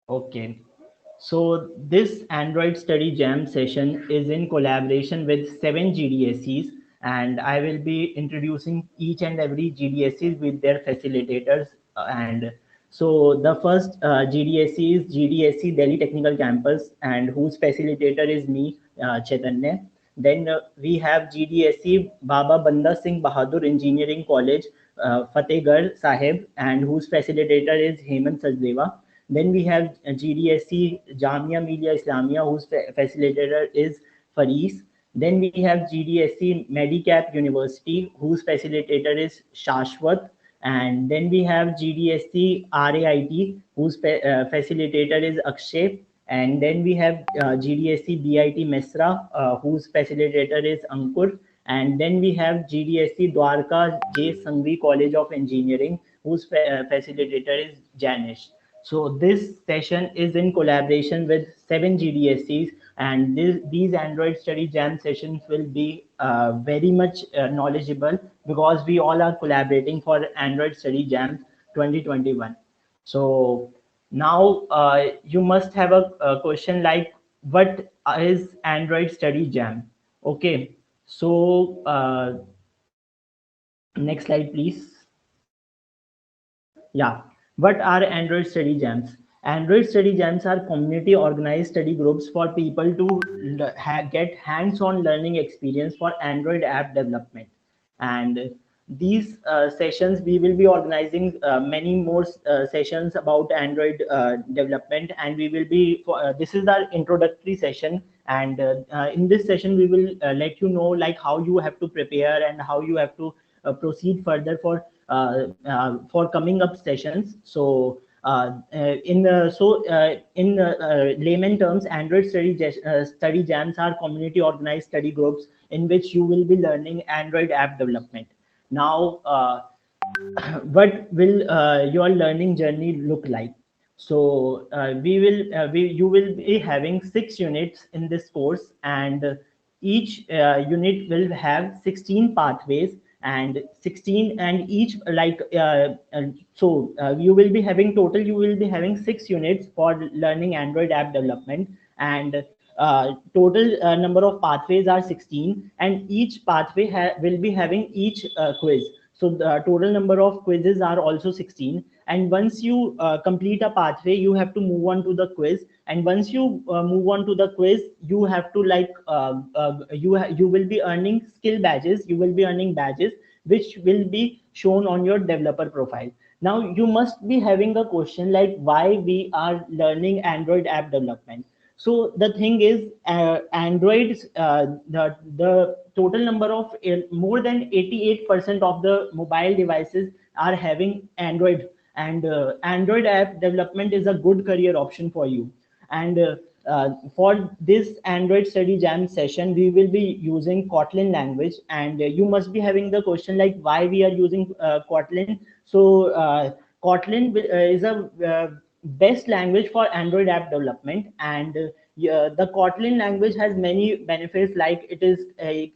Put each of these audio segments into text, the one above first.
Okay. So this Android Study Jam session is in collaboration with 7 GDSCs, and I will be introducing each and every GDSCs with their facilitators. And so the first GDSC is GDSC Delhi Technical Campus, and whose facilitator is me, Chaitanya. Then we have GDSC Baba Banda Singh Bahadur Engineering College, Fatehgarh Sahib, and whose facilitator is Hemant Sachdeva. Then we have GDSC Jamia Millia Islamia, whose facilitator is Faris. Then we have GDSC Medicap University, whose facilitator is Shashwat. And then we have GDSC RAIT, whose facilitator is Akshay. And then we have GDSC BIT Mesra, whose facilitator is Ankur. And then we have GDSC Dwarka J. Sangvi College of Engineering, whose facilitator is Janish. So this session is in collaboration with 7 GDSCs, and these Android Study Jam sessions will be very much knowledgeable because we all are collaborating for Android Study Jam 2021. So now you must have a question like, what is Android Study Jam? Okay, so next slide, please. Yeah. What are Android study jams? Android study jams are community organized study groups for people to get hands-on learning experience for Android app development. And these sessions, we will be organizing many more sessions about Android development, and we will be, this is our introductory session. And in this session, we will let you know like how you have to prepare and how you have to proceed further for coming up sessions. So in layman terms, Android study jams are community organized study groups in which you will be learning Android app development. Now, what will your learning journey look like? So you will be having 6 units in this course, and each unit will have 16 pathways and 16, and each you will be having total, you will be having 6 units for learning Android app development. And total number of pathways are 16, and each pathway will be having each quiz. So the total number of quizzes are also 16. And once you complete a pathway, you have to move on to the quiz. And once you move on to the quiz, you have to you will be earning skill badges. You will be earning badges which will be shown on your developer profile. Now you must be having a question like, why we are learning Android app development? So the thing is, Androids, the total number of more than 88% of the mobile devices are having Android, and Android app development is a good career option for you. And for this Android study jam session, we will be using Kotlin language, and you must be having the question like, why we are using Kotlin. So Kotlin is a best language for Android app development. And yeah, the Kotlin language has many benefits, like it is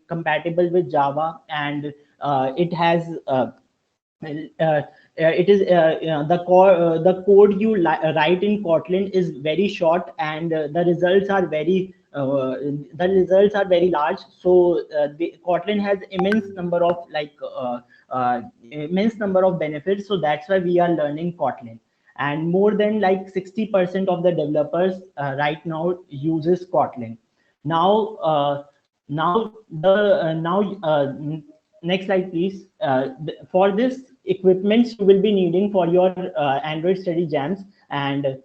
compatible with Java, and it has it is the code you write in Kotlin is very short, and the results are very large. So the Kotlin has immense number of benefits. So that's why we are learning Kotlin. And more than like 60% of the developers right now uses Kotlin. Now now the now next slide, please. For this equipments you will be needing for your Android study jams, and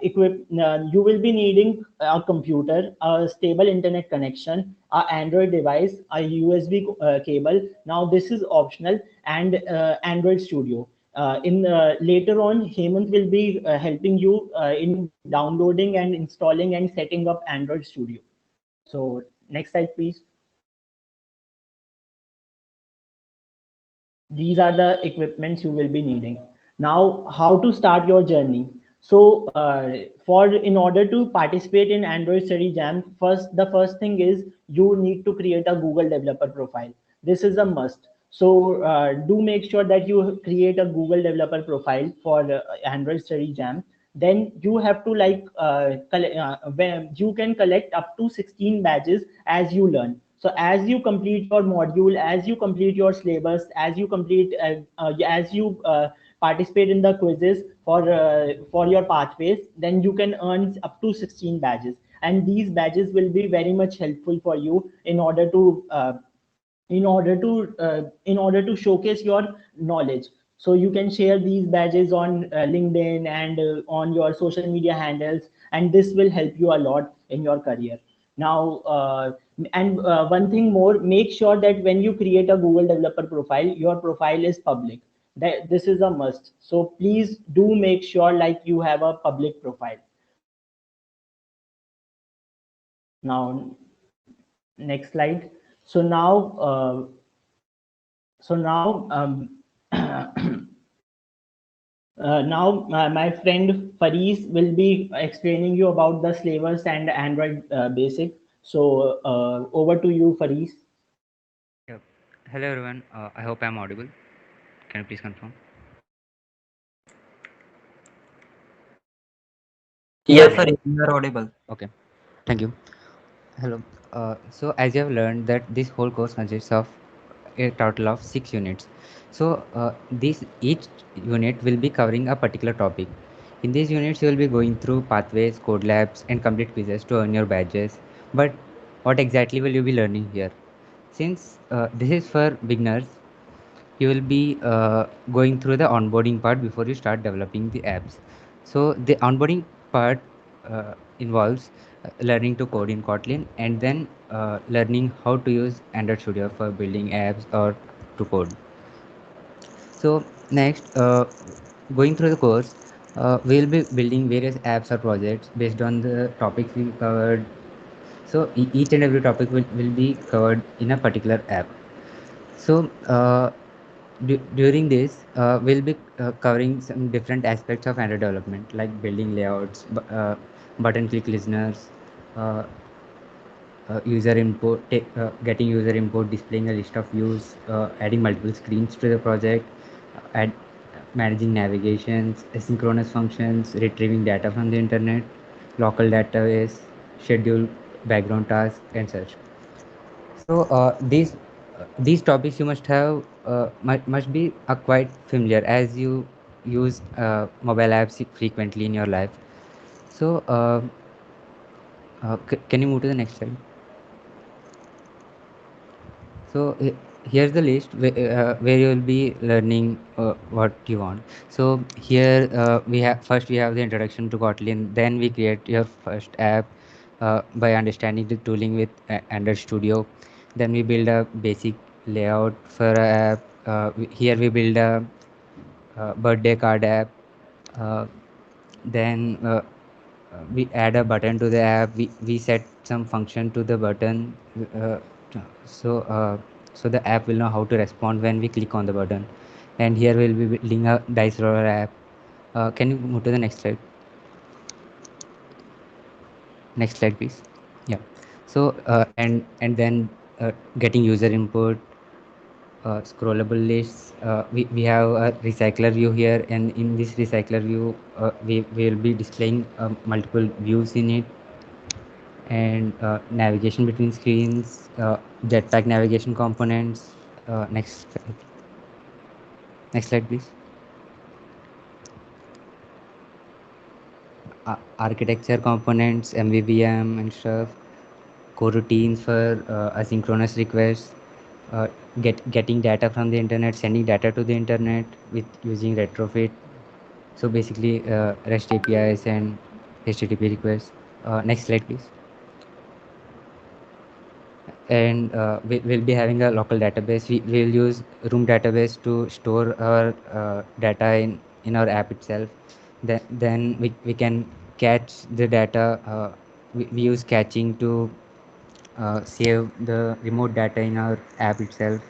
you will be needing a computer, a stable internet connection, a Android device, a USB cable. Now this is optional, and Android Studio. In Later on, Hemant will be helping you in downloading and installing and setting up Android Studio. So next slide, please. These are the equipments you will be needing. Now, how to start your journey? So for in order to participate in Android study jam, the first thing is you need to create a Google developer profile. This is a must. So do make sure that you create a Google developer profile for Android study jam. then you have to like when you can collect up to 16 badges as you learn. So as you complete your module, as you complete your syllabus, as you complete as you participate in the quizzes for your pathways, then you can earn up to 16 badges, and these badges will be very much helpful for you in order to showcase your knowledge. So you can share these badges on LinkedIn and on your social media handles, and this will help you a lot in your career. Now and one thing more, make sure that when you create a Google developer profile, your profile is public. That this is a must, so please do make sure like you have a public profile. Now next slide. So now now, my friend Faris will be explaining you about the slavers and Android basic. So, over to you, Faris. Yep. Hello everyone. I hope I'm audible. Can you please confirm? Yeah, Yes, sir, sir. you are audible. Okay. Thank you. Hello. So as you have learned that this whole course consists of a total of 6 units. So this each unit will be covering a particular topic. In these units, you will be going through pathways, code labs, and complete quizzes to earn your badges. But what exactly will you be learning here? Since this is for beginners, you will be going through the onboarding part before you start developing the apps. So the onboarding part involves learning to code in Kotlin, and then learning how to use Android Studio for building apps or to code. So next, going through the course, we'll be building various apps or projects based on the topics we covered. So each and every topic will be covered in a particular app. So during this, we'll be covering some different aspects of Android development, like building layouts, button click listeners, uh, user input, getting user input, displaying a list of views, adding multiple screens to the project, add, managing navigations, asynchronous functions, retrieving data from the internet, local database, schedule background tasks, and such. So these topics you must have must be quite familiar as you use mobile apps frequently in your life. So can you move to the next slide? So here's the list where you will be learning what you want. So here we have the introduction to Kotlin. Then we create your first app by understanding the tooling with Android Studio. Then we build a basic layout for a app. Here we build a birthday card app. Uh, then we add a button to the app. We set some function to the button, uh, so so the app will know how to respond when we click on the button. And here we'll be building a dice roller app. Can you move to the next slide? Next slide, please. Yeah. So and then getting user input, scrollable lists. We have a recycler view here, and in this recycler view, we will be displaying multiple views in it, and navigation between screens, jetpack navigation components. Next slide, please. Architecture components, MVVM and stuff, coroutines for asynchronous requests, uh, getting data from the internet, sending data to the internet with using retrofit. So basically, REST APIs and HTTP requests. Next slide, please. And we'll be having a local database. We'll use room database to store our data in our app itself. Then we can catch the data. We use caching to save the remote data in our app itself.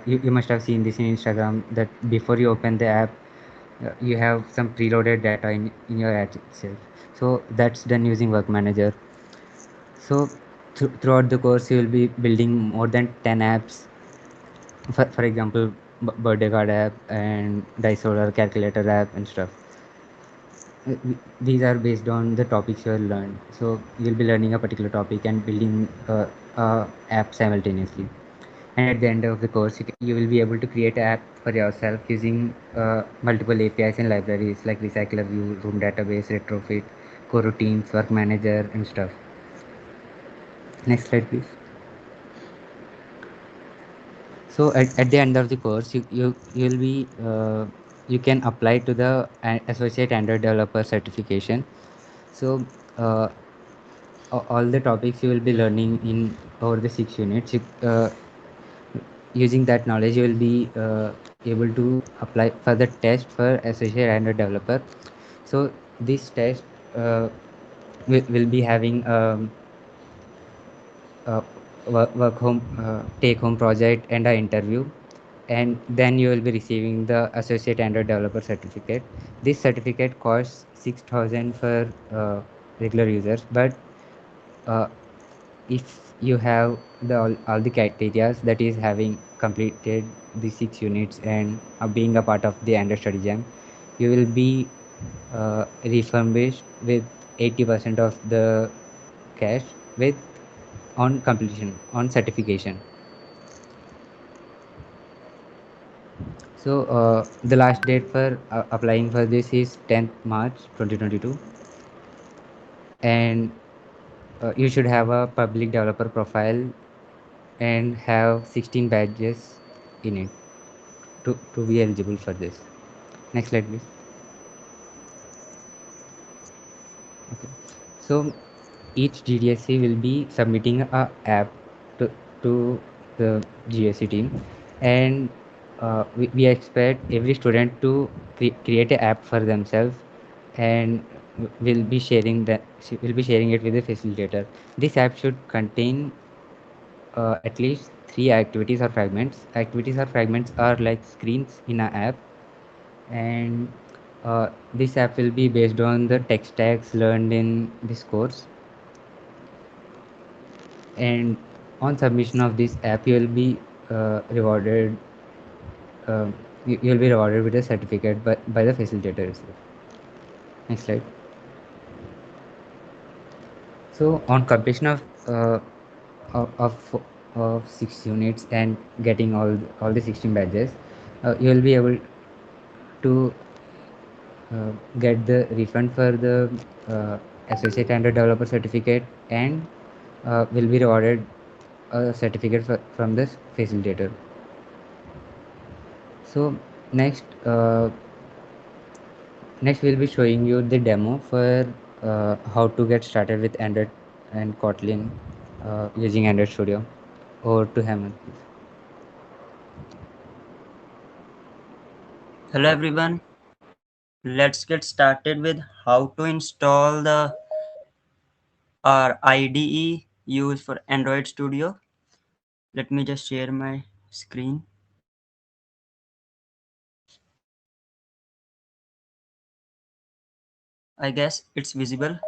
You must have seen this in Instagram, that before you open the app, you have some preloaded data in your app itself. So that's done using Work Manager. So throughout the course, you will be building more than 10 apps. For example, birthday card app and dice roller calculator app and stuff. these are based on the topics you will learn. So you'll be learning a particular topic and building a app simultaneously. And at the end of the course, you will be able to create an app for yourself using multiple APIs and libraries like Recycler View, Room Database, Retrofit, Coroutines, Work Manager, and stuff. Next slide, please. So at the end of the course, you'll be you can apply to the associate Android developer certification. So uh, all the topics you will be learning in over the 6 units, using that knowledge you will be able to apply for the test for associate Android developer. So this test will be having uh, work home take home project and an interview, and then you will be receiving the associate Android developer certificate. This certificate costs 6,000 for regular users, but uh, if you have all the criteria, that is having completed the 6 units and being a part of the Android study jam, you will be refurbished with 80% of the cash with on completion on certification. So the last date for applying for this is 10th March 2022, and you should have a public developer profile and have 16 badges in it to be eligible for this. Next slide, please. Okay. So each GDSC will be submitting a app to, to the GSC team, and we expect every student to create an app for themselves, and will be sharing that will be sharing it with the facilitator. This app should contain at least three activities or fragments. Activities or fragments are like screens in an app, and this app will be based on the tech stacks learned in this course. And on submission of this app, you will be rewarded. Uh, you'll be rewarded with a certificate by the facilitator itself. Next slide. So on completion of, of 6 units and getting all the 16 badges, you will be able to get the refund for the associate and developer certificate, and will be rewarded a certificate from this facilitator. So next next we'll be showing you the demo for how to get started with Android and Kotlin using Android Studio. Over to Hemant, please. Hello everyone, let's get started with how to install the our IDE used for Android Studio. Let me just share my screen. I guess it's visible.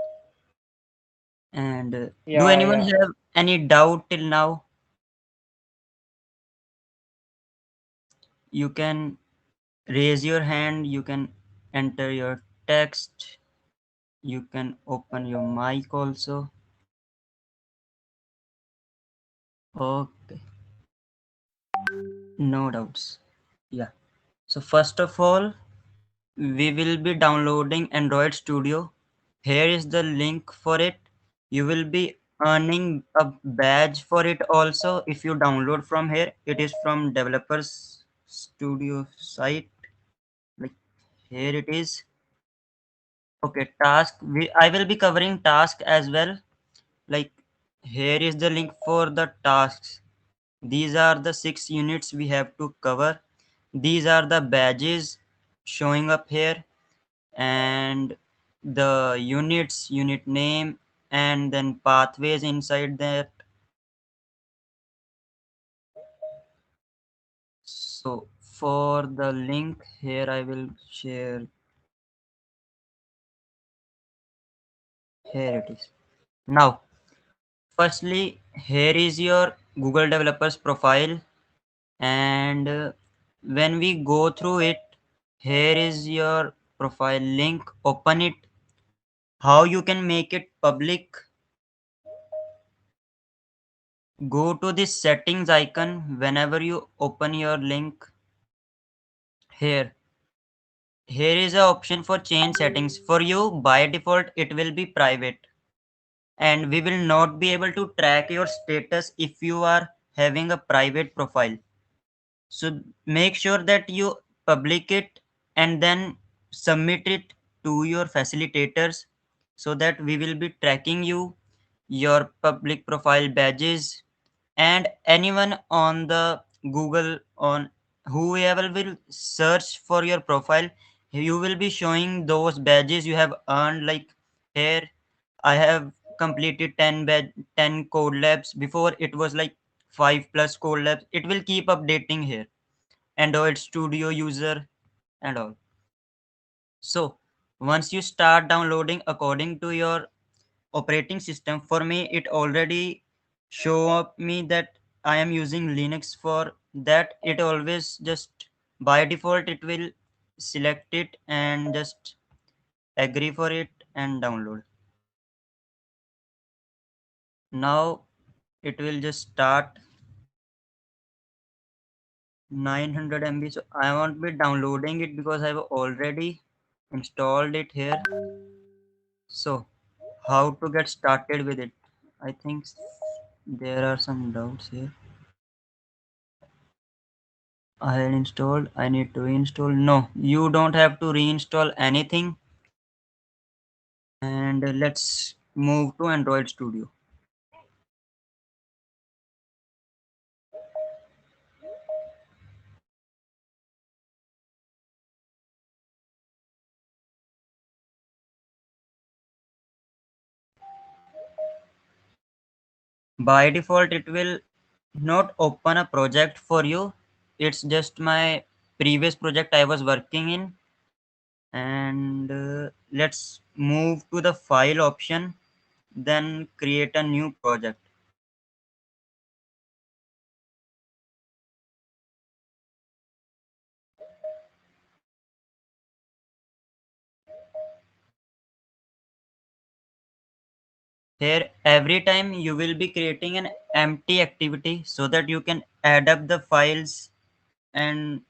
And do Yeah, anyone yeah. have any doubt till now? You can raise your hand, you can enter your text, you can open your mic also. Okay, no doubts. Yeah. So first of all, we will be downloading Android Studio. Here is the link for it. You will be earning a badge for it also if you download from here. It is from Developers Studio site. Like here it is. Okay, task. I will be covering task as well. Like here is the link for the tasks. These are the 6 units we have to cover. These are the badges showing up here, and the units, unit name, and then pathways inside that. So for the link here, I will share. Here it is. Now firstly, here is your Google developers profile, and when we go through it, here is your profile link. Open it How you can make it public? Go to this settings icon whenever you open your link. Here, here is an option for change settings. For you, by default, it will be private, and we will not be able to track your status if you are having a private profile. So make sure that you public it and then submit it to your facilitators so that we will be tracking you, your public profile badges, and anyone on the Google on whoever will search for your profile, you will be showing those badges you have earned. Like here, I have completed 10 code labs. Before it was like 5 plus code labs. It will keep updating here. Android Studio user and all. So once you start downloading according to your operating system, for me it already show up me that I am using Linux. For that, it always just by default it will select it and just agree for it and download. Now it will just start 900 MB. So I won't be downloading it because I've already installed it here. So how to get started with it? I think there are some doubts here. I had installed, I need to reinstall. No, you don't have to reinstall anything. And let's move to Android Studio. By default, it will not open a project for you. It's just my previous project I was working in. And let's move to the file option, then create a new project. Here, every time you will be creating an empty activity so that you can add up the files and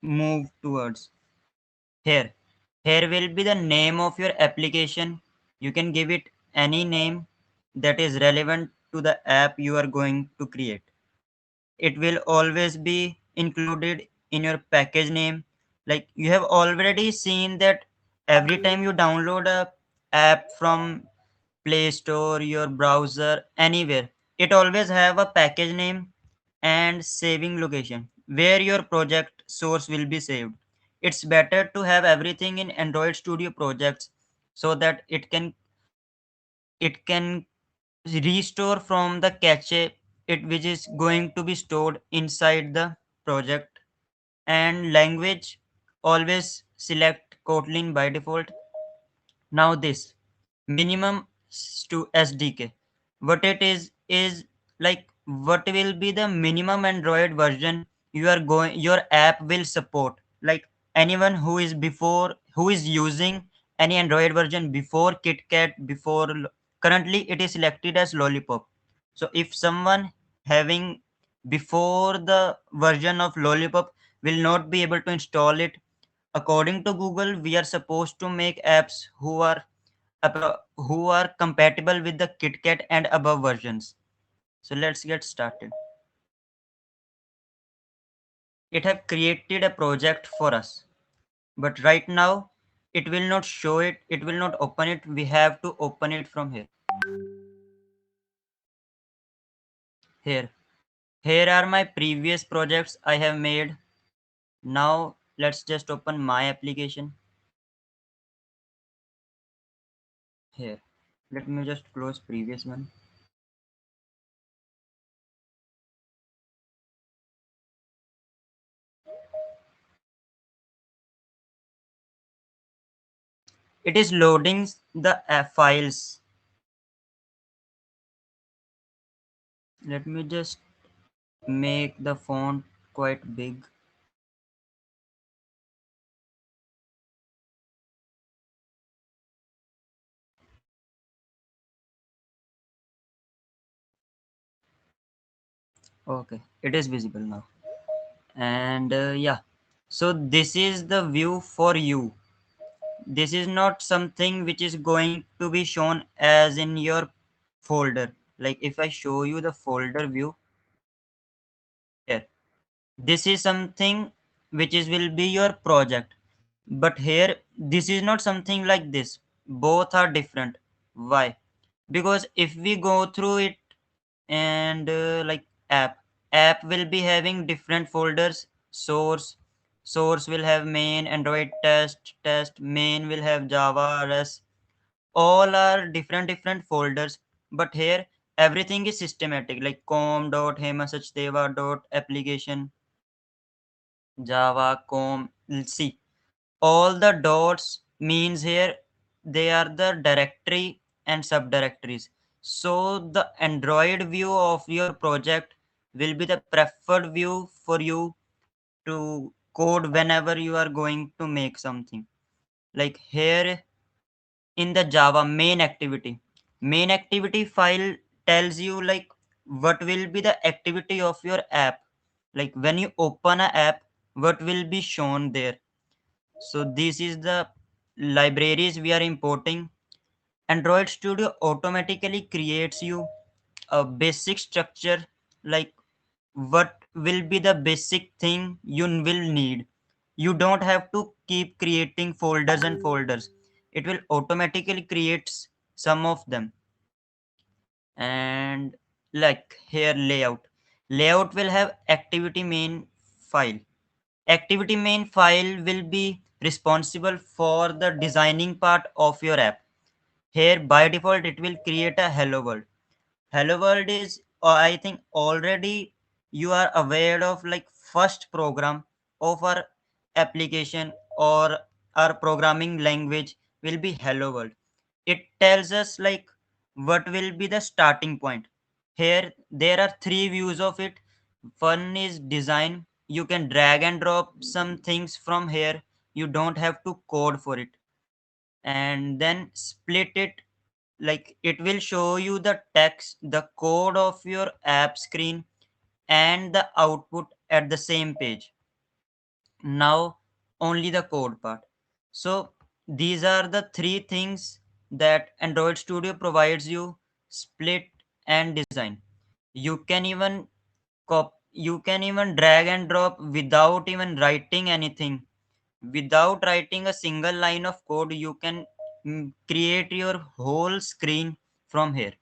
move towards here. Here will be the name of your application. You can give it any name that is relevant to the app you are going to create. It will always be included in your package name. Like you have already seen that every time you download a app from Play Store, your browser, anywhere, it always have a package name and saving location where your project source will be saved. It's better to have everything in Android Studio projects so that it can restore from the cache it which is going to be stored inside the project. And language, always select Kotlin by default. Now this minimum to SDK. What it is like what will be the minimum Android version your app will support. Like anyone who is using any Android version before KitKat, currently it is selected as Lollipop. So if someone having before the version of Lollipop will not be able to install it. According to Google, we are supposed to make apps who are compatible with the KitKat and above versions. So let's get started. It have created a project for us, but right now it will not show it. It will not open it. We have to open it from here. Here, here are my previous projects I have made. Now let's just open my application. Here, let me just close previous one. It is loading the files. Let me just make the font quite big. Okay, it is visible now. And yeah, so this is the view for you. This is not something which is going to be shown as in your folder. Like if I show you the folder view here, this is something which is will be your project. But here this is not something like this. Both are different. Why? Because if we go through it, and like app app will be having different folders. Source will have main, android test, main will have java, res. All are different folders. But here everything is systematic, like com.hema sachdeva dot application java com. See, all the dots means here they are the directory and subdirectories. So the android view of your project will be the preferred view for you to code whenever you are going to make something. Like here in the java main activity file tells you like what will be the activity of your app. Like when you open a app, what will be shown there. So this is the libraries we are importing. Android Studio automatically creates you a basic structure, like what will be the basic thing you will need. You don't have to keep creating folders and folders. It will automatically creates some of them. And like here layout will have activity main file. Activity main file will be responsible for the designing part of your app. Here by default it will create a hello world. Hello world is I think already you are aware of, like first program of our application or our programming language will be hello world. It tells us like what will be the starting point. Here there are three views of it. One is design. You can drag and drop some things from here. You don't have to code for it. And then split it, like it will show you the text, the code of your app screen, and the output at the same page. Now only the code part. So these are the three things that Android Studio provides you: split and design. You can even you can even drag and drop without even writing anything. Without writing a single line of code, you can create your whole screen from here.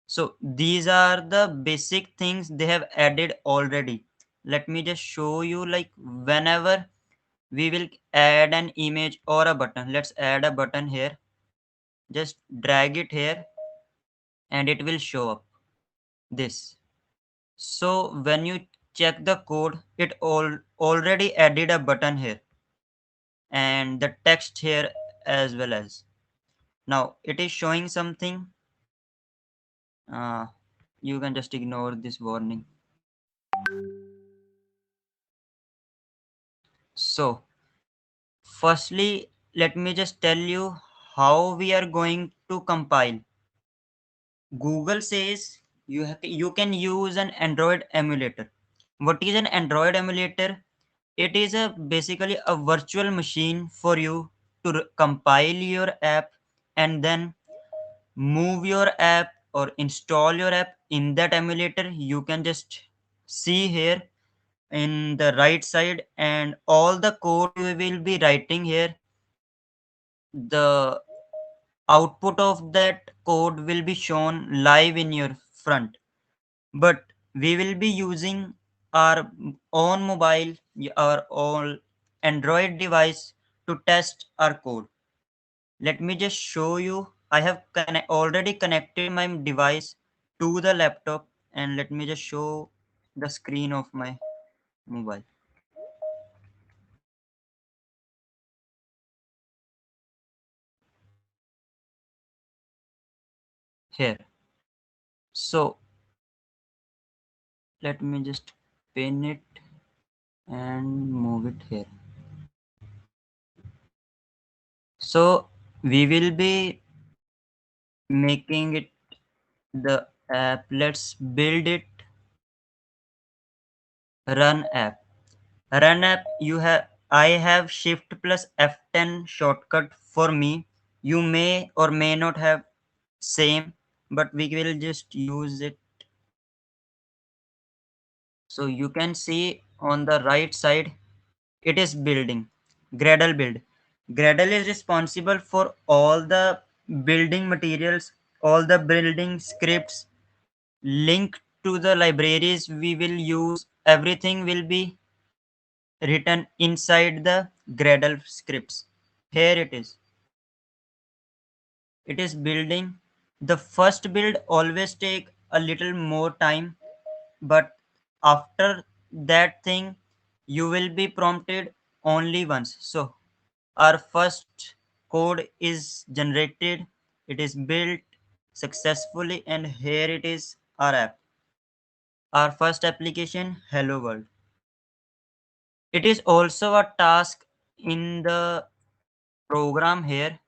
So these are the basic things they have added already. Let me just show you, like whenever we will add an image or a button. Let's add a button here. Just drag it here and it will show up this. So when you check the code, it already added a button here and the text here as well as. Now it is showing something. Uh, you can just ignore this warning. So firstly, let me just tell you how we are going to compile. Google says you can use an Android emulator. What is an Android emulator? It is a basically a virtual machine for you to compile your app and then move your app or install your app in that emulator. You can just see here in the right side, and all the code you will be writing here, the output of that code will be shown live in your front. But we will be using our own mobile, our own Android device to test our code. Let me just show you. I have already connected my device to the laptop, and let me just show the screen of my mobile here. So let me just pin it and move it here. So we will be making it the app. Let's build it. Run app. Run app, I have Shift plus F10 shortcut for me. You may or may not have same, but we will just use it. So you can see on the right side, it is building. Gradle build. Gradle is responsible for all the building materials, all the building scripts, link to the libraries we will use. Everything will be written inside the Gradle scripts. Here it is. It is building. The first build always take a little more time, but after that thing you will be prompted only once. So our first code is generated, it is built successfully, and here it is our app, our first application, hello world. It is also a task in the program here.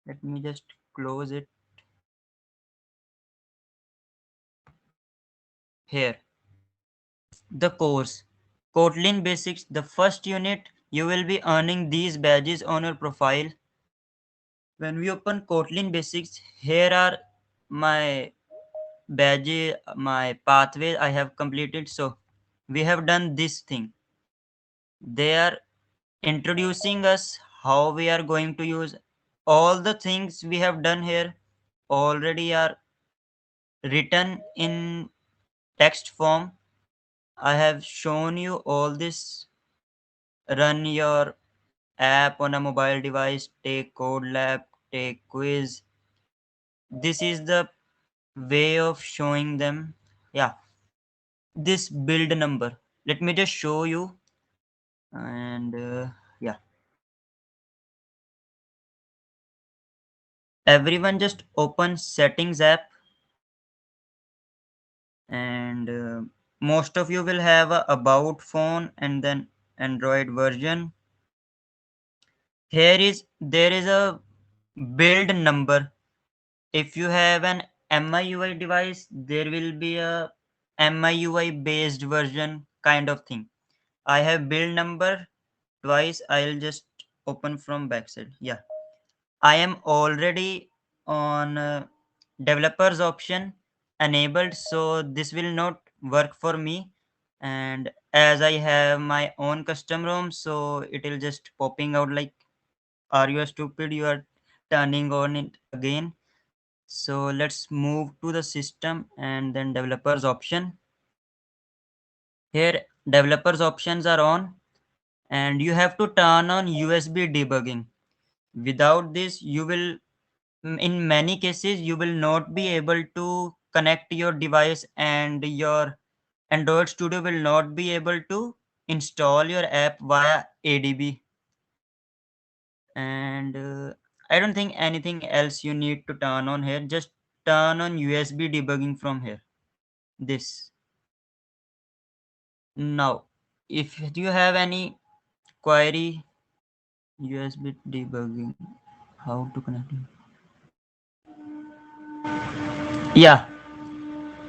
Let me just close it. Here the course, Kotlin basics, the first unit. You will be earning these badges on your profile. When we open Kotlin basics, here are my badges, my pathway I have completed. So we have done this thing. They are introducing us how we are going to use all the things we have done here already are written in text form. I have shown you all this. Run your app on a mobile device, take code lab, take quiz. This is the way of showing them. Yeah, this build number. Let me just show you. And yeah, everyone just open settings app, and most of you will have a about phone and then Android version. There is a build number. If you have an MIUI device, there will be a MIUI based version kind of thing. I have build number twice. I'll just open from backside. Yeah, I am already on developers option enabled, so this will not work for me. And as I have my own custom ROM, so it will just popping out like, "Are you stupid? You are turning on it again." So let's move to the system and then developers option. Here developers options are on, and you have to turn on USB debugging. Without this, you will, in many cases, you will not be able to connect your device, and your Android Studio will not be able to install your app via ADB. And I don't think anything else you need to turn on here. Just turn on USB debugging from here. This. Now, if you have any query, USB debugging, how to connect it? Yeah,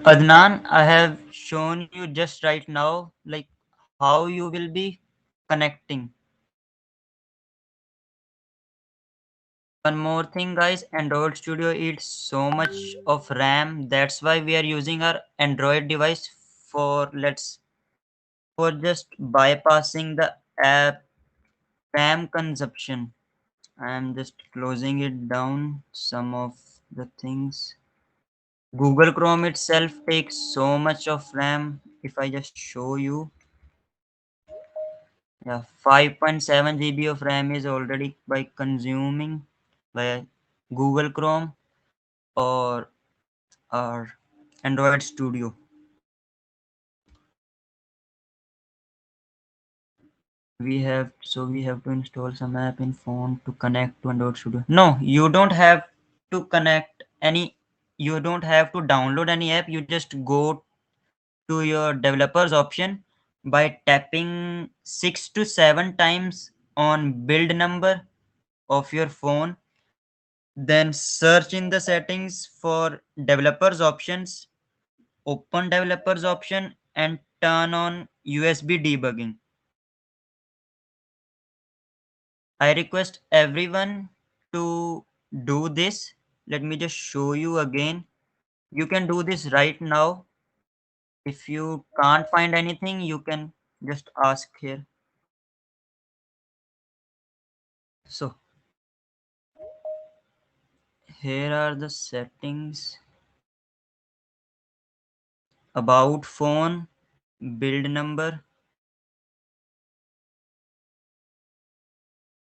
Adnan, I have shown you just right now, like how you will be connecting. One more thing, guys, Android Studio eats so much of RAM. That's why we are using our Android device for for just bypassing the app RAM consumption. I'm just closing it down. Some of the things. Google Chrome itself takes so much of RAM. If I just show you, yeah, 5.7 GB of RAM is already by consuming by Google Chrome or our Android Studio. We have to install some app in phone to connect to Android Studio. No, you don't have to connect any. You don't have to download any app. You just go to your developers option by tapping 6 to 7 times on build number of your phone, then search in the settings for developers options, open developers option, and turn on USB debugging. I request everyone to do this. Let me just show you again. You can do this right now. If you can't find anything, you can just ask here. So here are the settings. About phone, build number,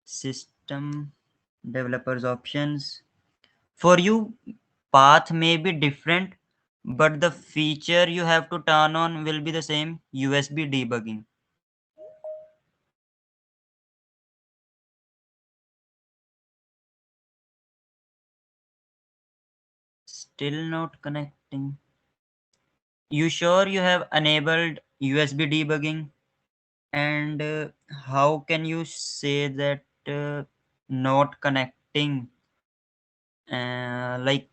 system, developers options. For you, path may be different, but the feature you have to turn on will be the same: USB debugging. Still not connecting. You sure you have enabled USB debugging? And how can you say that not connecting? Like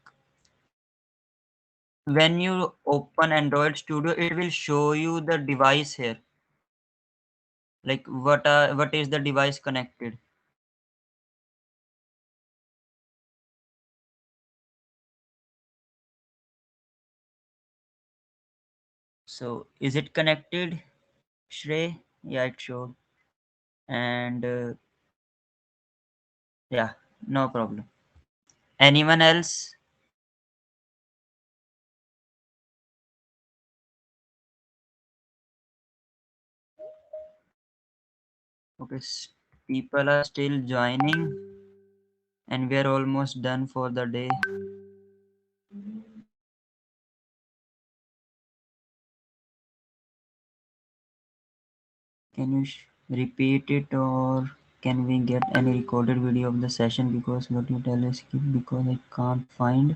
when you open Android Studio, it will show you the device here. Like what is the device connected? So is it connected, Shrey? Yeah, it showed. And yeah, no problem. Anyone else? Okay, people are still joining, and we are almost done for the day. Can you repeat it, or can we get any recorded video of the session? Because what you tell is skip because I can't find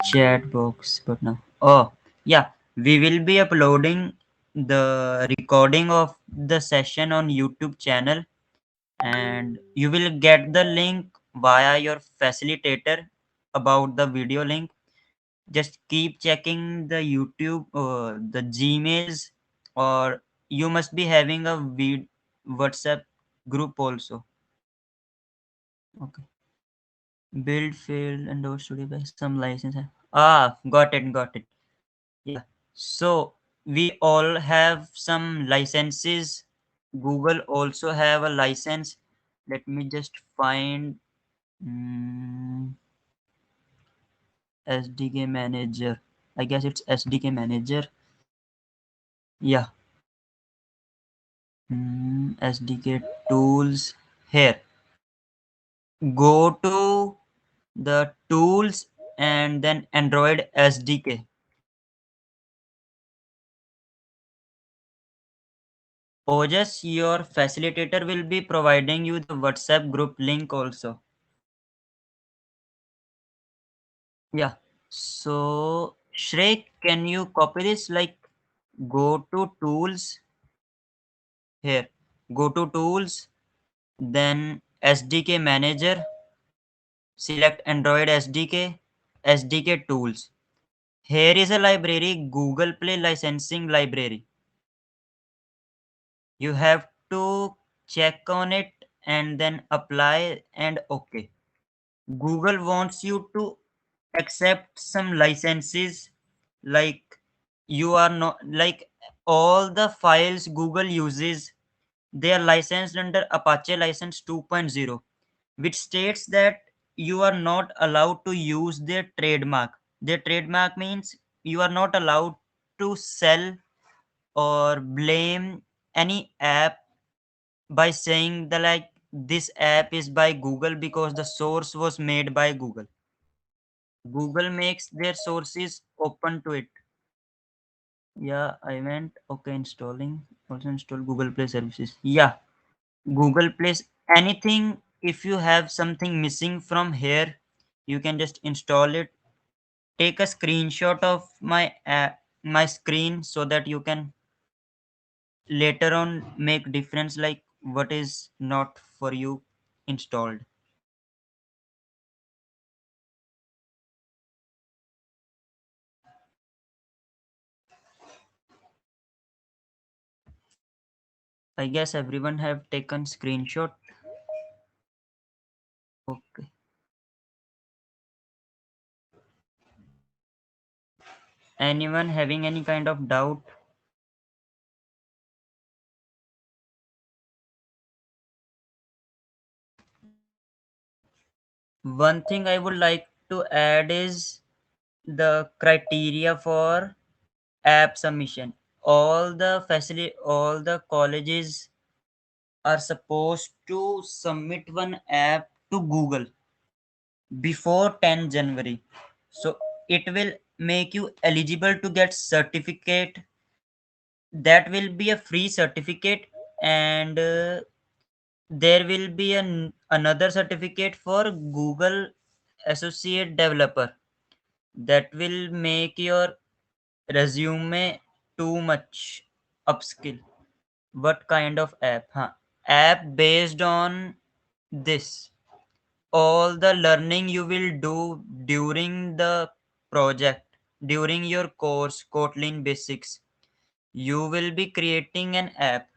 chat box. But now, oh yeah, we will be uploading the recording of the session on YouTube channel, and you will get the link via your facilitator about the video link. Just keep checking the YouTube, the Gmails, or you must be having a WhatsApp group also. Okay. Build failed and those studio by some license. Ah, got it. Yeah. So we all have some licenses. Google also have a license. Let me just find SDK manager. I guess it's SDK manager. Yeah. SDK tools. Here. Go to the tools and then Android SDK. Ojas, your facilitator will be providing you the WhatsApp group link also. Yeah. So, Shrek, can you copy this? Like, go to tools here. Go to tools, then SDK manager, select Android SDK, SDK tools. Here is a library, Google Play licensing library. You have to check on it and then apply and OK. Google wants you to accept some licenses, like you are not like all the files Google uses, they are licensed under Apache license 2.0, which states that you are not allowed to use their trademark. Their trademark means you are not allowed to sell or blame any app by saying the like this app is by Google because the source was made by Google. Google makes their sources open to it. Yeah, I went. Okay, installing. Also install Google Play services. Yeah, Google Plays anything. If you have something missing from here, you can just install it. Take a screenshot of my screen so that you can later on make difference like what is not for you installed. I guess everyone have taken screenshot. Okay. Anyone having any kind of doubt? One thing I would like to add is the criteria for app submission. All the colleges are supposed to submit one app to Google before 10 January. So it will make you eligible to get certificate. That will be a free certificate, and there will be another certificate for Google Associate Developer that will make your resume too much upskill. What kind of app? Huh? App based on this. All the learning you will do during the project, during your course, Kotlin Basics, you will be creating an app.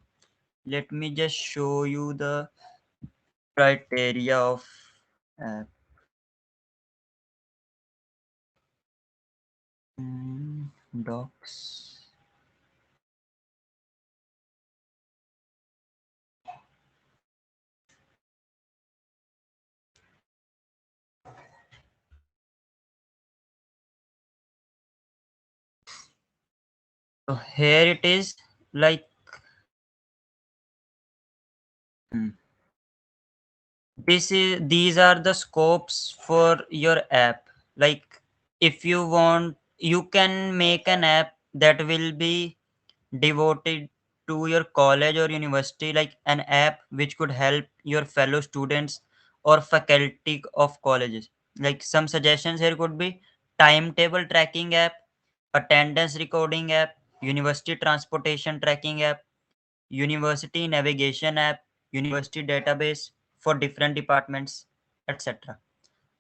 Let me just show you the criteria of app. Docs. So here it is. Like, hmm, these are the scopes for your app. Like, if you want, you can make an app that will be devoted to your college or university, like an app which could help your fellow students or faculty of colleges. Like, some suggestions here could be timetable tracking app, attendance recording app, university transportation tracking app, university navigation app, university database for different departments, etc.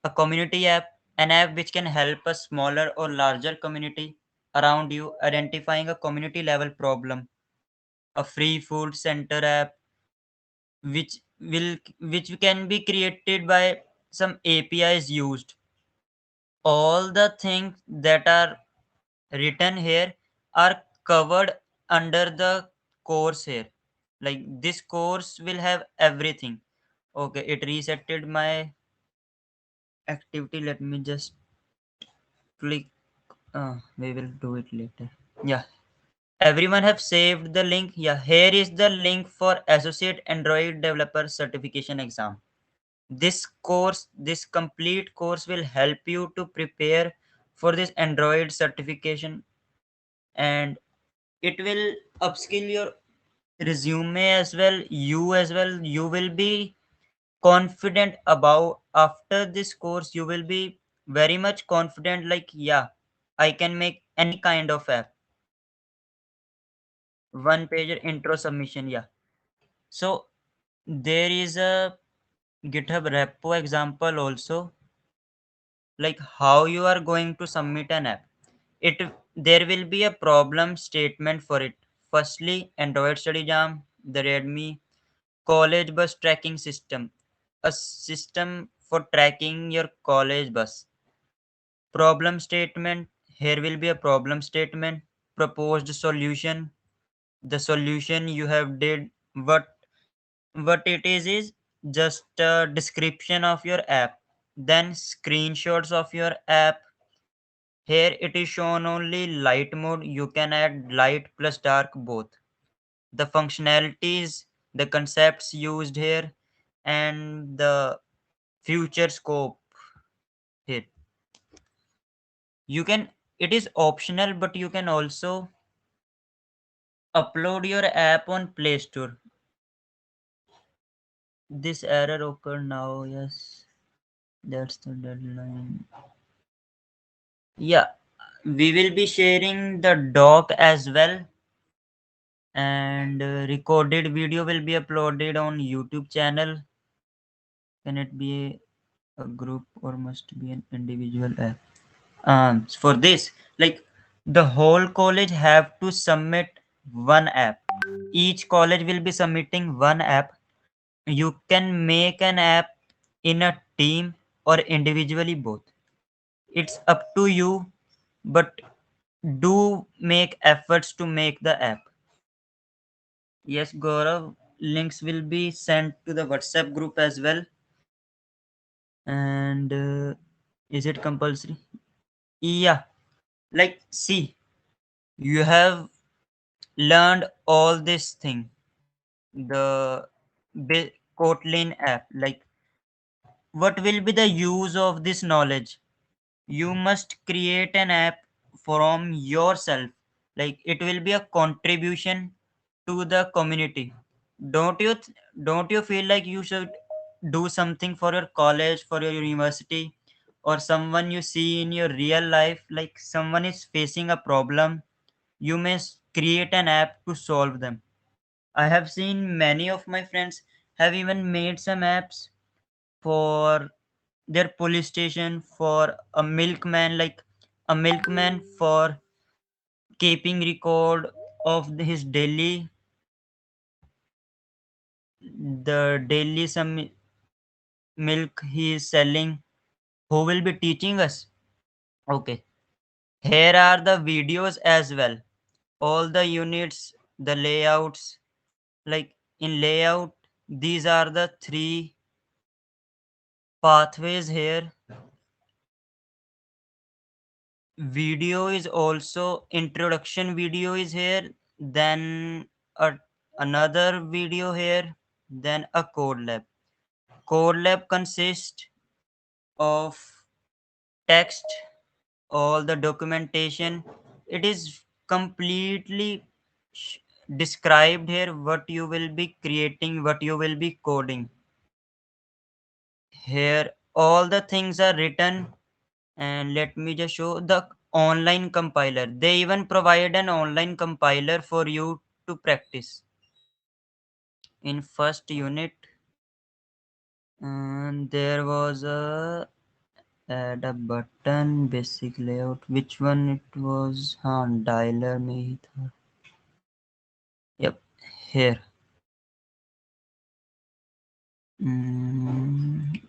A community app, an app which can help a smaller or larger community around you identifying a community level problem. A free food center app which will which can be created by some APIs used. All the things that are written here are covered under the course here. Like, this course will have everything. Okay, it resetted my activity. Let me just click. We will do it later. Yeah, everyone have saved the link. Yeah, here is the link for Associate Android Developer Certification Exam. This complete course will help you to prepare for this Android certification, and it will upskill your resume as well. You will be confident about, after this course you will be very much confident, like, yeah, I can make any kind of app. One pager intro submission, yeah. So there is a GitHub repo example also, like how you are going to submit an app. It There will be a problem statement for it. Firstly, Android Study Jam, the Redmi college bus tracking system, a system for tracking your college bus. Problem statement, here will be a problem statement. Proposed solution, the solution you have did. What it is just a description of your app. Then screenshots of your app. Here it is shown only light mode. You can add light plus dark both. The functionalities, the concepts used here, and the future scope here. You can, it is optional, but you can also upload your app on Play Store. This error occurred now. Yes, that's the deadline. Yeah, we will be sharing the doc as well, and recorded video will be uploaded on YouTube channel. Can it be a group or must be an individual app? For this, like, the whole college have to submit one app. Each college will be submitting one app. You can make an app in a team or individually both. It's up to you, but do make efforts to make the app. Yes, Gaurav, links will be sent to the WhatsApp group as well. And is it compulsory? Yeah, like see, you have learned all this thing, the Kotlin app. Like, what will be the use of this knowledge? You must create an app from yourself. Like, it will be a contribution to the community. Don't you feel like you should do something for your college, for your university, or someone you see in your real life, like someone is facing a problem, you may create an app to solve them. I have seen many of my friends have even made some apps for their police station, for a milkman, like a milkman for keeping record of his daily, the daily some milk he is selling. Who will be teaching us? Okay, here are the videos as well, all the units, the layouts. Like in layout, these are the three pathways here. Video is also, introduction video is here, then a, another video here, then a code lab. Code lab consists of text, all the documentation. It is completely sh- described here what you will be creating, what you will be coding. Here all the things are written. And let me just show the online compiler. They even provide an online compiler for you to practice. In first unit, and there was a add a button, basic layout. Which one it was? Dialer में ही था. Yep, here. mm,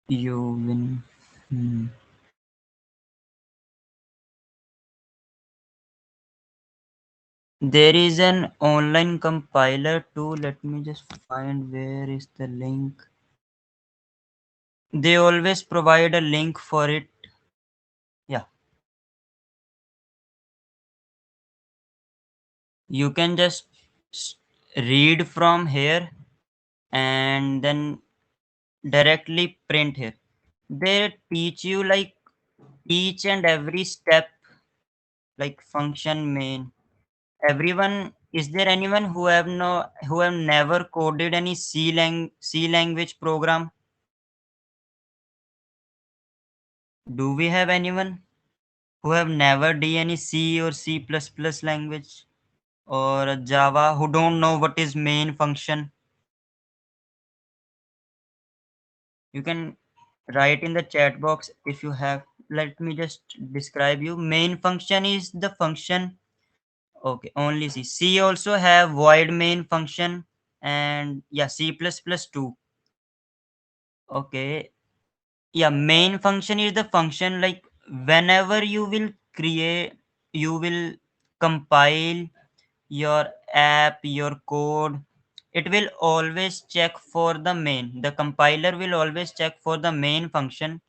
you win. Hmm. There is an online compiler too. Let me just find where is the link. They always provide a link for it. Yeah, you can just s- read from here and then directly print here. They teach you like each and every step, like function main. Everyone, is there anyone who have no, who have never coded any C language program? Do we have anyone who have never done any C or C++ language or Java, who don't know what is main function? You can write in the chat box if you have. Let me just describe you. Main function is the function. Okay, only C also have void main function, and yeah, C++ too. Okay, yeah, main function is the function, like whenever you will create, you will compile your app, your code, it will always check for the main. The compiler will always check for the main function,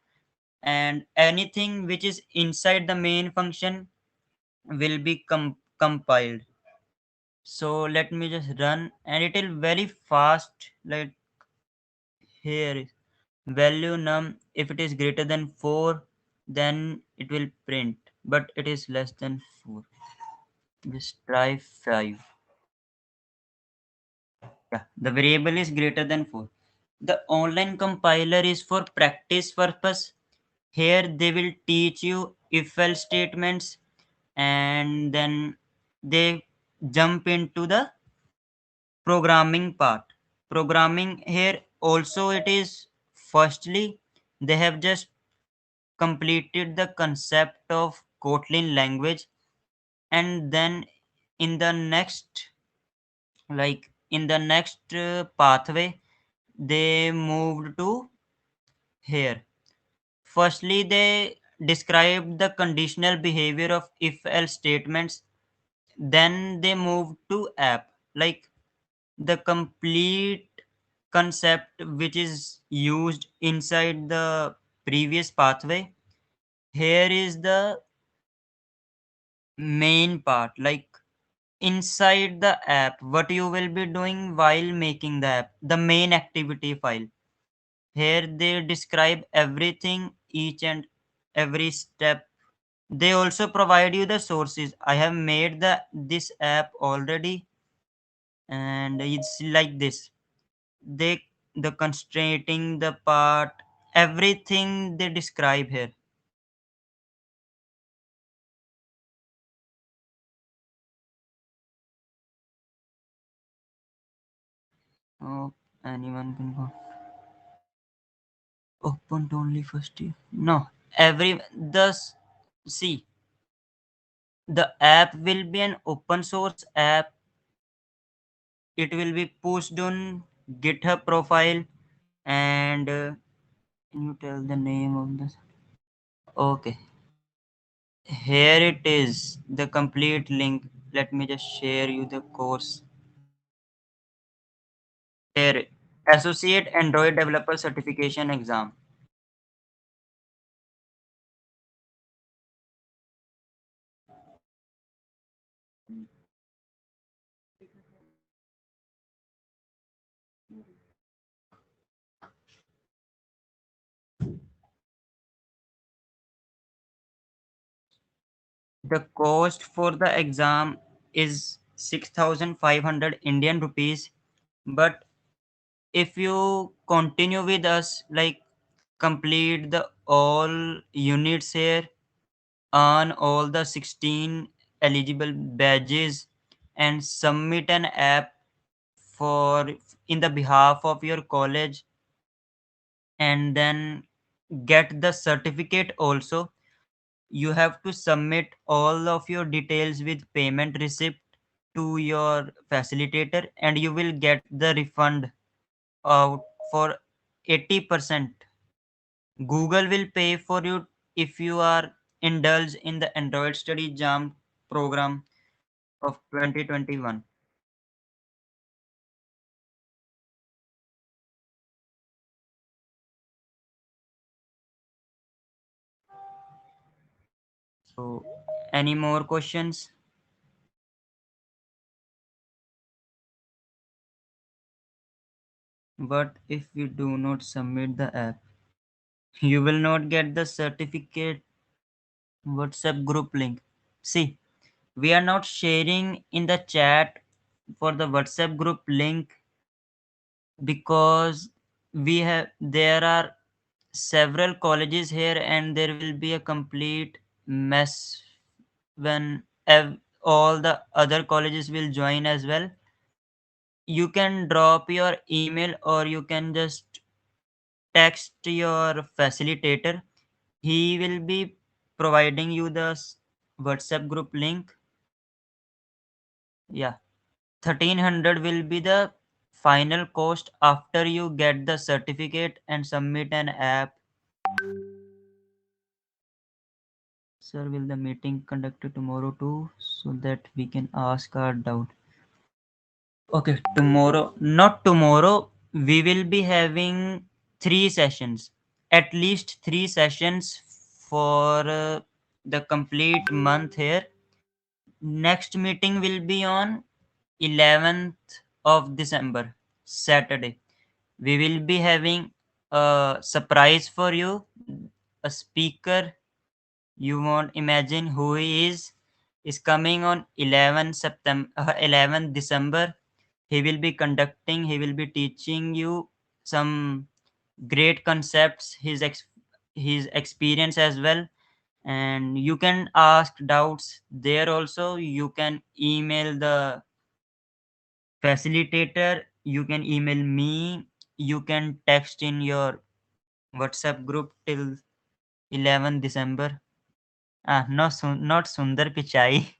and anything which is inside the main function will be compiled. So let me just run, and it will very fast. Like here is value num, if it is greater than 4, then it will print, but it is less than 4. Just try 5. Yeah, the variable is greater than 4. The online compiler is for practice purpose. Here they will teach you if else statements, and then they jump into the programming part. Programming here also, it is firstly they have just completed the concept of Kotlin language, and then in the next, in the next pathway, they moved to here. Firstly, they described the conditional behavior of if else statements. Then they moved to app, like the complete concept which is used inside the previous pathway. Here is the main part, like inside the app, what you will be doing while making the app, the main activity file. Here they describe everything, each and every step. They also provide you the sources. I have made this app already, and it's like this. They the constraining the part, everything they describe here. Oh, anyone can go. Opened only first year. No, every see, the app will be an open source app. It will be pushed on GitHub profile, and can you tell the name of this? Okay, here it is, the complete link. Let me just share you the course. Here, Associate Android Developer Certification Exam. The cost for the exam is 6,500 Indian rupees. But if you continue with us, like complete the all units here, earn all the 16 eligible badges, and submit an app for in the behalf of your college, and then get the certificate also, you have to submit all of your details with payment receipt to your facilitator, and you will get the refund out for 80%. Google will pay for you if you are indulged in the Android Study Jam program of 2021. So, any more questions? But if you do not submit the app, you will not get the certificate. WhatsApp group link. See, we are not sharing in the chat for the WhatsApp group link because there are several colleges here, and there will be a complete mess when all the other colleges will join as well. You can drop your email, or you can just text your facilitator. He will be providing you the WhatsApp group link. Yeah, 1,300 will be the final cost after you get the certificate and submit an app. Sir, will the meeting conducted tomorrow too, so that we can ask our doubt? Okay, tomorrow, not tomorrow, we will be having 3 sessions, at least 3 sessions for the complete month here. Next meeting will be on 11th of December, Saturday. We will be having a surprise for you, a speaker. You won't imagine who he is coming on 11 December. He will be conducting, he will be teaching you some great concepts, his experience as well. And you can ask doubts there also. You can email the facilitator, you can email me, you can text in your WhatsApp group till 11 December. Ah, no, not Sundar Pichai.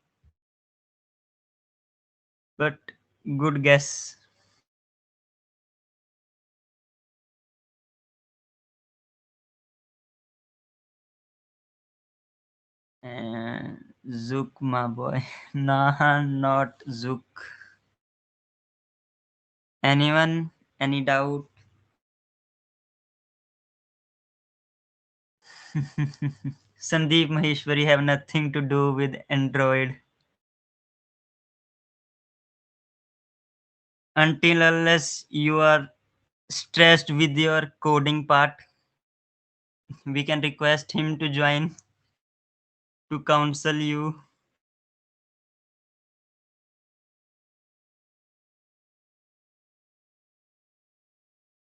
but good guess. Uh, Zook, my boy. Nah, not Zook. Anyone? Any doubt? Sandeep Maheshwari have nothing to do with Android. Until unless you are stressed with your coding part, we can request him to join to counsel you.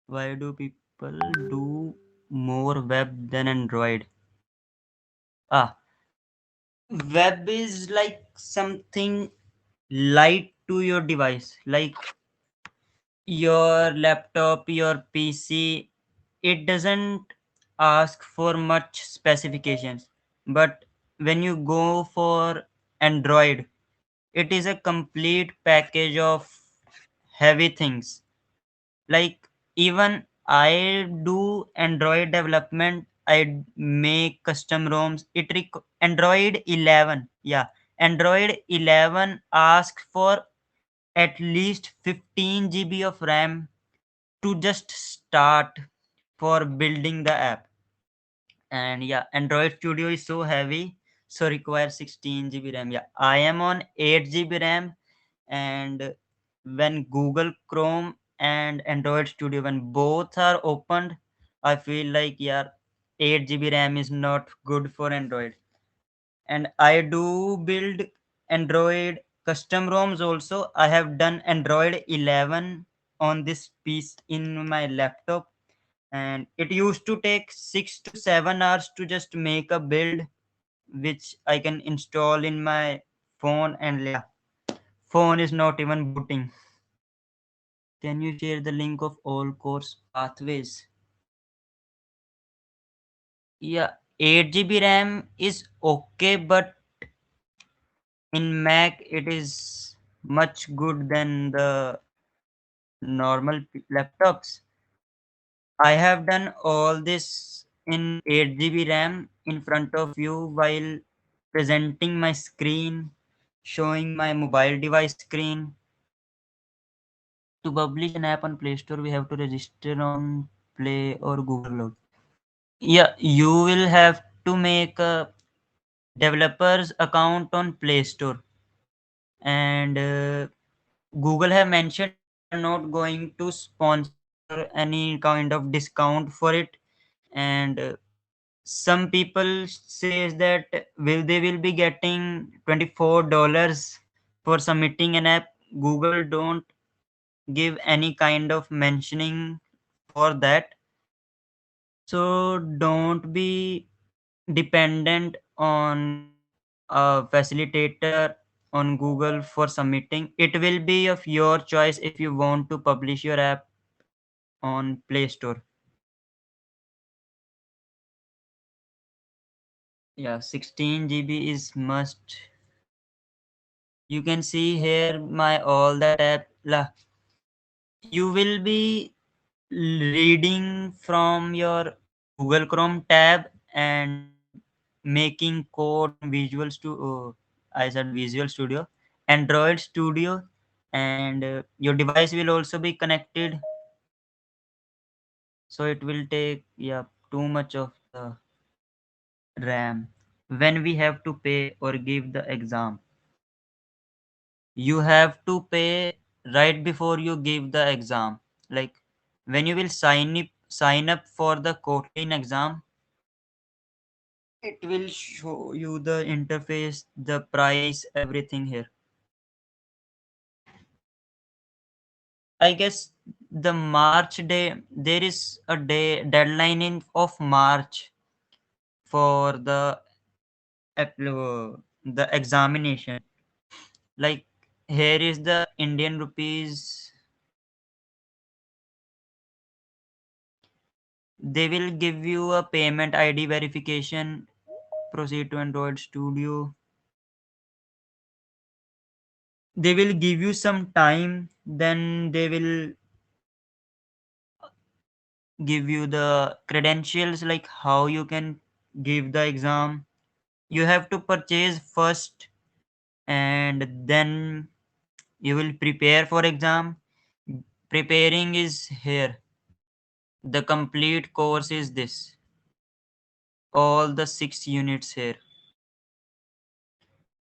Why do people do more web than Android? Ah, web is like something light to your device, like your laptop, your PC. It doesn't ask for much specifications. But when you go for Android, it is a complete package of heavy things. Like even I do Android development, I make custom ROMs. Android 11, yeah, Android 11 asks for at least 15 GB of RAM to just start for building the app. And yeah, Android Studio is so heavy, so requires 16 GB RAM. Yeah, I am on 8 GB RAM. And when Google Chrome and Android Studio, when both are opened, I feel like, yeah, 8 GB RAM is not good for Android. And I do build Android custom ROMs also. I have done Android 11 on this piece in my laptop, and it used to take 6 to 7 hours to just make a build which I can install in my phone. And yeah, phone is not even booting. Can you share the link of all course pathways? Yeah, 8 GB RAM is okay, but in Mac it is much good than the normal laptops. I have done all this in 8 GB RAM in front of you while presenting my screen, showing my mobile device screen. To publish an app on Play Store, we have to register on Play or Google Cloud. Yeah, you will have to make a developer's account on Play Store. And Google have mentioned they are not going to sponsor any kind of discount for it. And some people says that they will be getting $24 for submitting an app. Google don't give any kind of mentioning for that. So don't be dependent on a facilitator on Google for submitting. It will be of your choice if you want to publish your app on Play Store. Yeah, 16 GB is must. You can see here my all that app. You will be reading from your Google Chrome tab and making code on Visual Studio. I said Visual Studio, Android Studio, and your device will also be connected. So it will take, yeah, too much of the RAM. When we have to pay or give the exam, you have to pay right before you give the exam. Like when you will sign up for the Kotlin exam, it will show you the interface, the price, everything here. I guess the March day, there is a day deadline in of March for the examination. Like here is the Indian rupees. They will give you a payment ID verification. Proceed to Android Studio. They will give you some time, then they will give you the credentials like how you can give the exam. You have to purchase first, and then you will prepare for exam. Preparing is here. The complete course is this, all the 6 units here,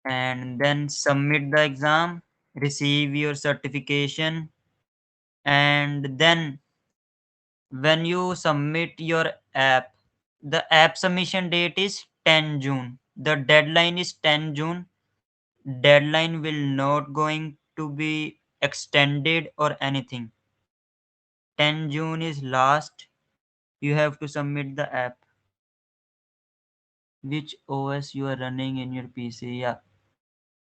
and then submit the exam, receive your certification, and then when you submit your app, the app submission date is 10 June. The deadline is 10 June. Deadline will not going to be extended or anything. 10 June is last. You have to submit the app. Which OS you are running in your PC? Yeah,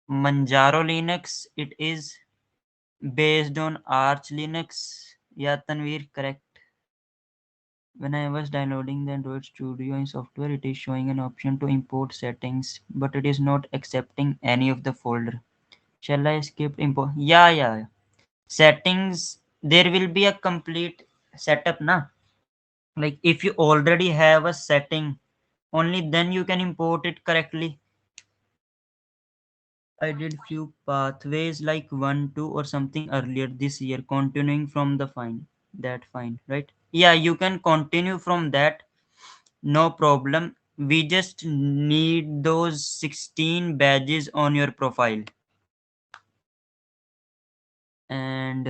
Manjaro Linux. It is based on Arch Linux. Yeah, Tanveer, correct. When I was downloading the Android Studio in software, it is showing an option to import settings, but it is not accepting any of the folder. Shall I skip import? Yeah. Settings, there will be a complete setup, na? Like if you already have a setting, only then you can import it correctly. I did few pathways like 1, 2 or something earlier this year, continuing from the fine. That fine, right? Yeah, you can continue from that. No problem. We just need those 16 badges on your profile. And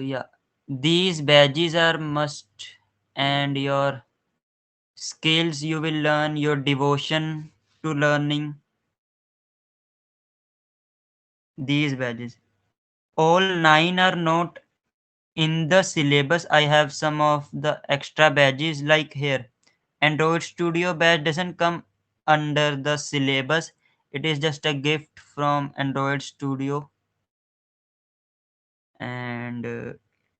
yeah, these badges are must, and your skills you will learn, your devotion to learning these badges. All 9 are not in the syllabus. I have some of the extra badges like here. Android Studio badge doesn't come under the syllabus. It is just a gift from Android Studio. And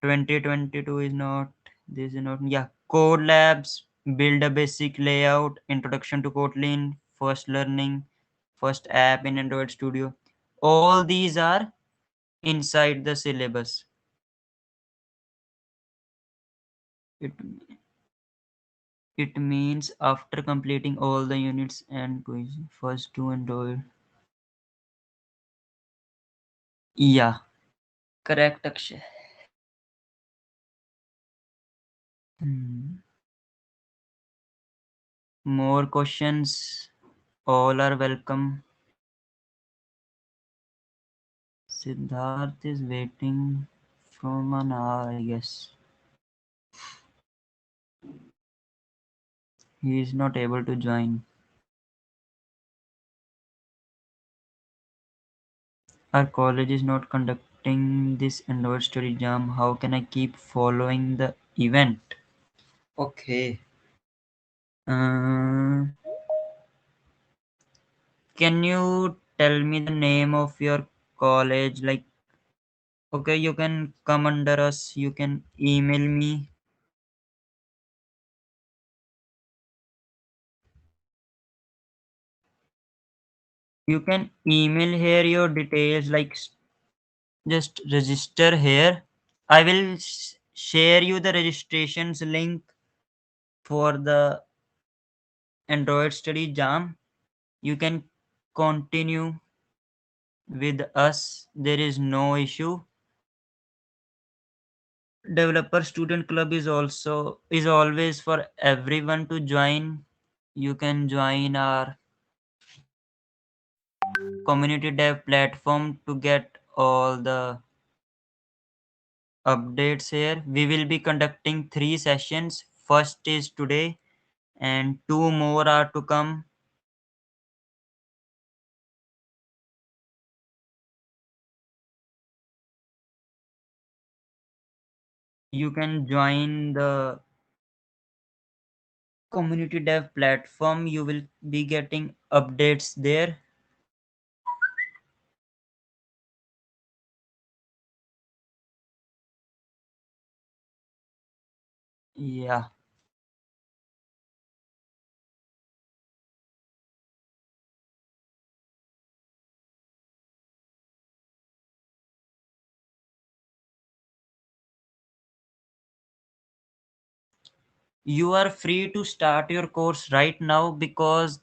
2022 is not, this is not, yeah, Code Labs, build a basic layout, introduction to Kotlin, first learning, first app in Android Studio. All these are inside the syllabus. It it means after completing all the units and quiz, first to Android. Yeah, correct, Akshay. Hmm. More questions, all are welcome. Siddharth is waiting from an hour, I guess. He is not able to join. Our college is not conducting this Android Study Jam. How can I keep following the event? Okay. Uh, can you tell me the name of your college? Like, okay, you can come under us. You can email me. You can email here your details. Like, just register here. I will share you the registrations link for the Android Study Jam. You can continue with us. There is no issue. Developer Student Club is also is always for everyone to join. You can join our community dev platform to get all the updates here. We will be conducting 3 sessions. First is today, and 2 more are to come. You can join the community dev platform. You will be getting updates there. Yeah. You are free to start your course right now because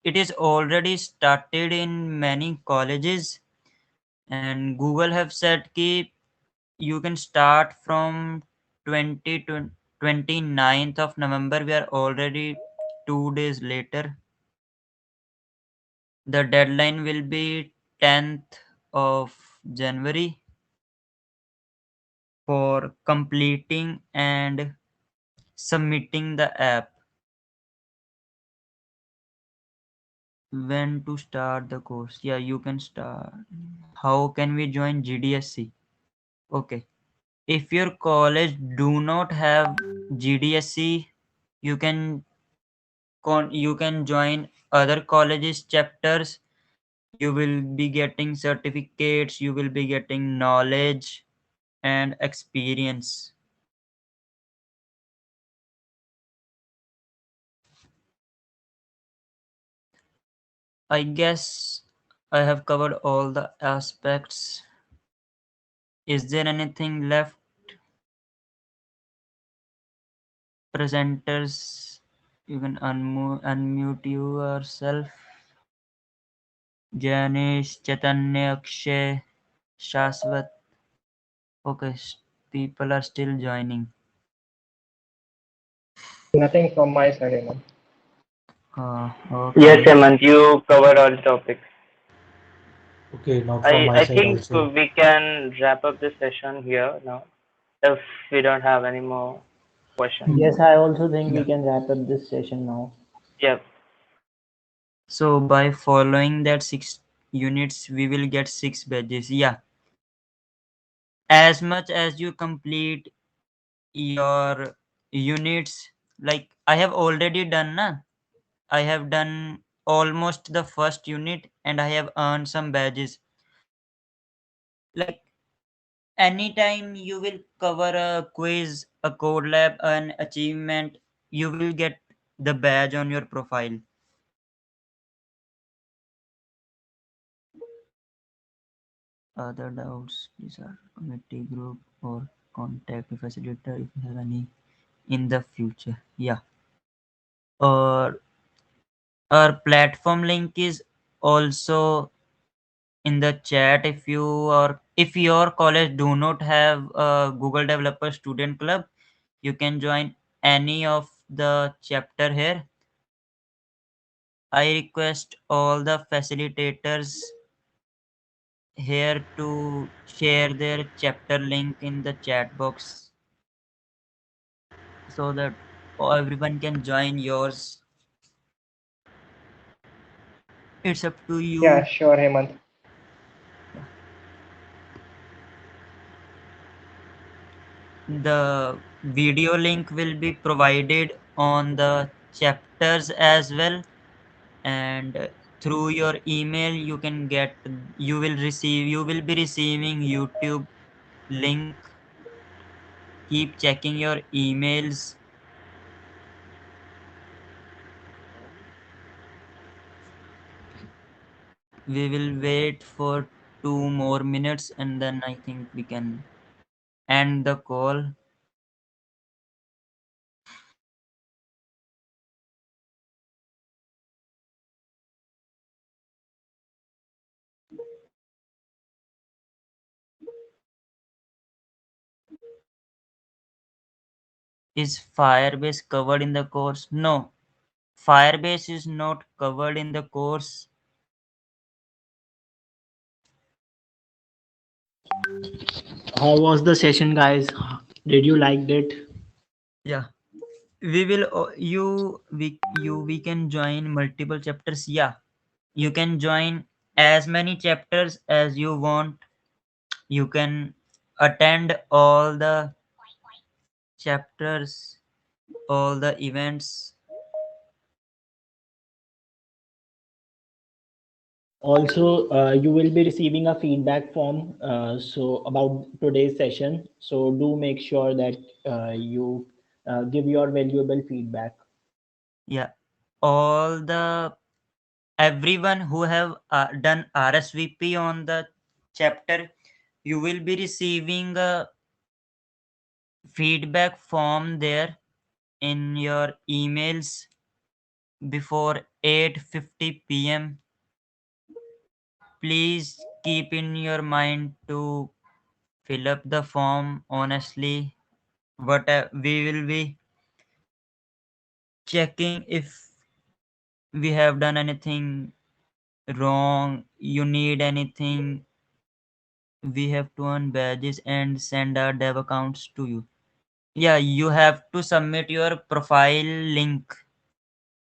it is already started in many colleges, and Google have said ki you can start from 20 to 29th of November. We are already 2 days later. The deadline will be 10th of January for completing and submitting the app. When to start the course? Yeah, you can start. How can we join GDSC? Okay. If your college do not have GDSC, you can you can join other colleges chapters. You will be getting certificates, you will be getting knowledge and experience. I guess I have covered all the aspects. Is there anything left? Presenters, you can unmute yourself. Janish, Chaitanya, Akshay, Shaswat. Okay, people are still joining. Nothing from my side, Hemant. Yes, Okay. Hemant, you covered all the topics. Okay, not from I my I side think also. we can wrap up the session here now if we don't have any more questions. Yes, I also think we Yeah. can wrap up this session now. Yep. So by following that 6 units, we will get 6 badges. Yeah. As much as you complete your units, like I have already done, na? I have done almost the first unit and I have earned some badges. Like anytime you will cover a quiz, a code lab, an achievement, you will get the badge on your profile. Other doubts, please are committee group or contact the facilitator if you have any in the future. Yeah. Or our platform link is also in the chat. If your college do not have a Google Developer Student Club, you can join any of the chapter here. I request all the facilitators here to share their chapter link in the chat box so that everyone can join yours. It's up to Yeah, you. sure, Hemant. Yeah. The video link will be provided on the chapters as well, and through your email you will be receiving YouTube link. Keep checking your emails. We will wait for 2 more minutes and then I think we can end the call. Is Firebase covered in the course? No, Firebase is not covered in the course. How was the session, guys? Did you liked it? Yeah, we will we can join multiple chapters. Yeah, you can join as many chapters as you want. You can attend all the chapters, all the events. Also, you will be receiving a feedback form so about today's session. So do make sure that you give your valuable feedback. Yeah, all the everyone who have done RSVP on the chapter, you will be receiving a feedback form there. in your emails before 8:50 p.m. Please keep in your mind to fill up the form honestly. What we will be checking if we have done anything wrong, you need anything, we have to earn badges and send our dev accounts to you. Yeah, you have to submit your profile link,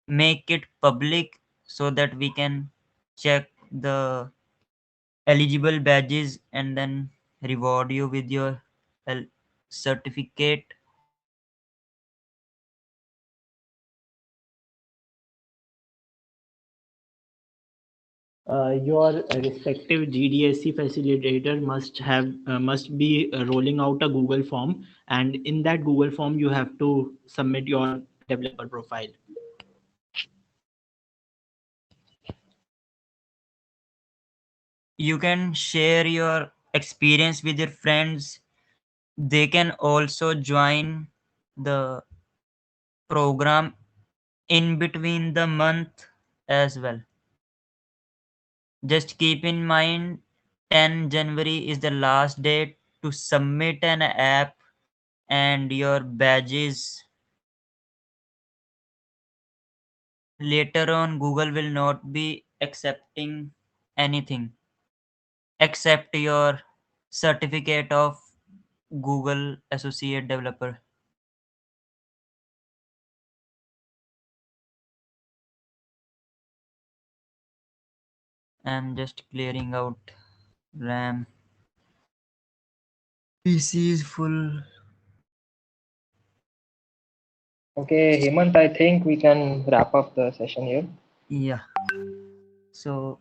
make it public so that we can check the eligible badges and then reward you with your certificate. Your respective GDSC facilitator must be rolling out a Google form, and in that Google form you have to submit your developer profile. You can share your experience with your friends. They can also join the program in between the month as well. Just keep in mind 10 January is the last date to submit an app and your badges. Later on, Google will not be accepting anything except your certificate of Google Associate Developer. I'm just clearing out RAM. PC is full. Okay, Hemant, I think we can wrap up the session here. Yeah. So,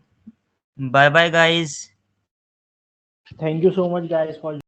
bye bye, guys. Thank you so much, guys, for